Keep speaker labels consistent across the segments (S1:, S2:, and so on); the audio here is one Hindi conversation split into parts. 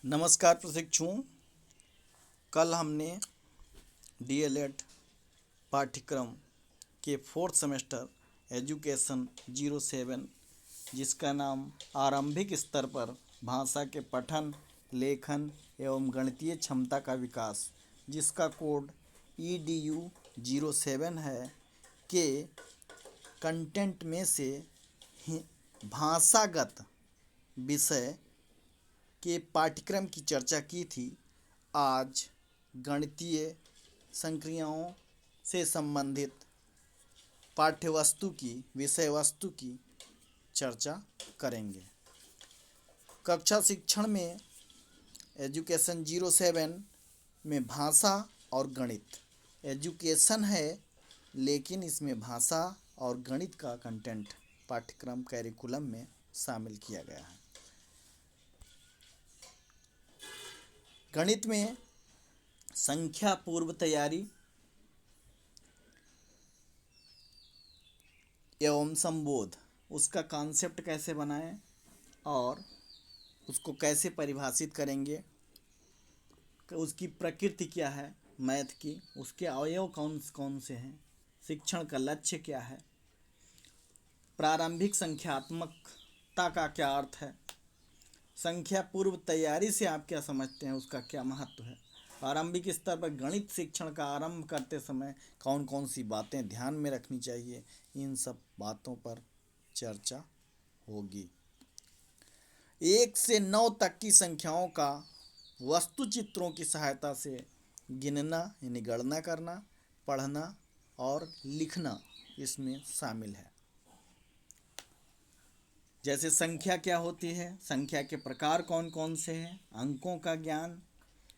S1: नमस्कार प्रशिक्षुओं। कल हमने डीएलएड पाठ्यक्रम के फोर्थ सेमेस्टर एजुकेशन 07 जिसका नाम आरंभिक स्तर पर भाषा के पठन, लेखन एवं गणितीय क्षमता का विकास, जिसका कोड EDU 07 है, के कंटेंट में से भाषागत विषय के पाठ्यक्रम की चर्चा की थी। आज गणितीय संक्रियाओं से संबंधित पाठ्यवस्तु की विषय वस्तु की चर्चा करेंगे। कक्षा शिक्षण में एजुकेशन 07 में भाषा और गणित एजुकेशन है, लेकिन इसमें भाषा और गणित का कंटेंट पाठ्यक्रम कैरिकुलम में शामिल किया गया है। गणित में संख्या पूर्व तैयारी एवं संबोध, उसका कॉन्सेप्ट कैसे बनाएं और उसको कैसे परिभाषित करेंगे, उसकी प्रकृति क्या है मैथ की, उसके अवयव कौन कौन से हैं, शिक्षण का लक्ष्य क्या है, प्रारंभिक संख्यात्मकता का क्या अर्थ है, संख्या पूर्व तैयारी से आप क्या समझते हैं, उसका क्या महत्व है, आरंभिक स्तर पर गणित शिक्षण का आरंभ करते समय कौन कौन सी बातें ध्यान में रखनी चाहिए, इन सब बातों पर चर्चा होगी। 1 से 9 तक की संख्याओं का वस्तु चित्रों की सहायता से गिनना यानी गणना करना, पढ़ना और लिखना इसमें शामिल है। जैसे संख्या क्या होती है, संख्या के प्रकार कौन कौन से हैं, अंकों का ज्ञान,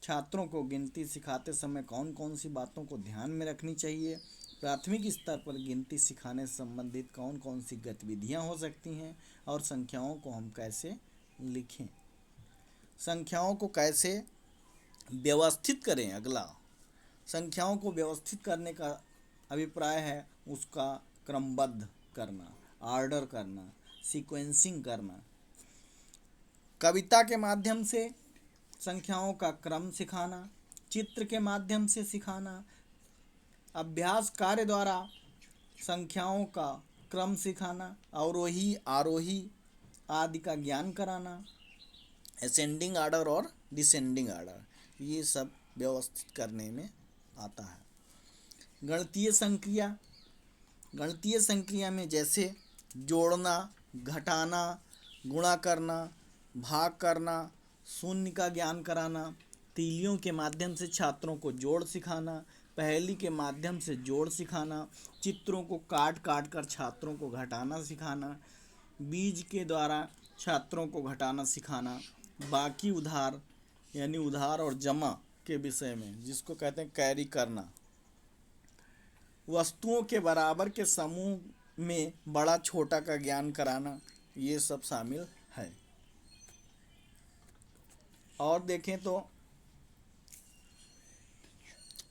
S1: छात्रों को गिनती सिखाते समय कौन कौन सी बातों को ध्यान में रखनी चाहिए, प्राथमिक स्तर पर गिनती सिखाने से संबंधित कौन कौन सी गतिविधियां हो सकती हैं और संख्याओं को हम कैसे लिखें, संख्याओं को कैसे व्यवस्थित करें। अगला, संख्याओं को व्यवस्थित करने का अभिप्राय है उसका क्रमबद्ध करना, ऑर्डर करना, सीक्वेंसिंग करना। कविता के माध्यम से संख्याओं का क्रम सिखाना, चित्र के माध्यम से सिखाना, अभ्यास कार्य द्वारा संख्याओं का क्रम सिखाना, अवरोही आरोही आदि का ज्ञान कराना, असेंडिंग ऑर्डर और डिसेंडिंग ऑर्डर, ये सब व्यवस्थित करने में आता है। गणितीय संक्रिया, गणितीय संक्रिया में जैसे जोड़ना, घटाना, गुणा करना, भाग करना, शून्य का ज्ञान कराना, तीलियों के माध्यम से छात्रों को जोड़ सिखाना, पहेली के माध्यम से जोड़ सिखाना, चित्रों को काट काट कर छात्रों को घटाना सिखाना, बीज के द्वारा छात्रों को घटाना सिखाना, बाकी उधार यानी उधार और जमा के विषय में जिसको कहते हैं कैरी करना, वस्तुओं के बराबर के समूह में बड़ा छोटा का ज्ञान कराना, ये सब शामिल है। और देखें तो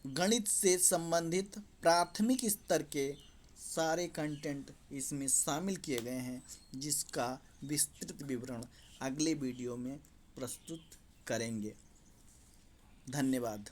S1: गणित से संबंधित प्राथमिक स्तर के सारे कंटेंट इसमें शामिल किए गए हैं, जिसका विस्तृत विवरण अगले वीडियो में प्रस्तुत करेंगे। धन्यवाद।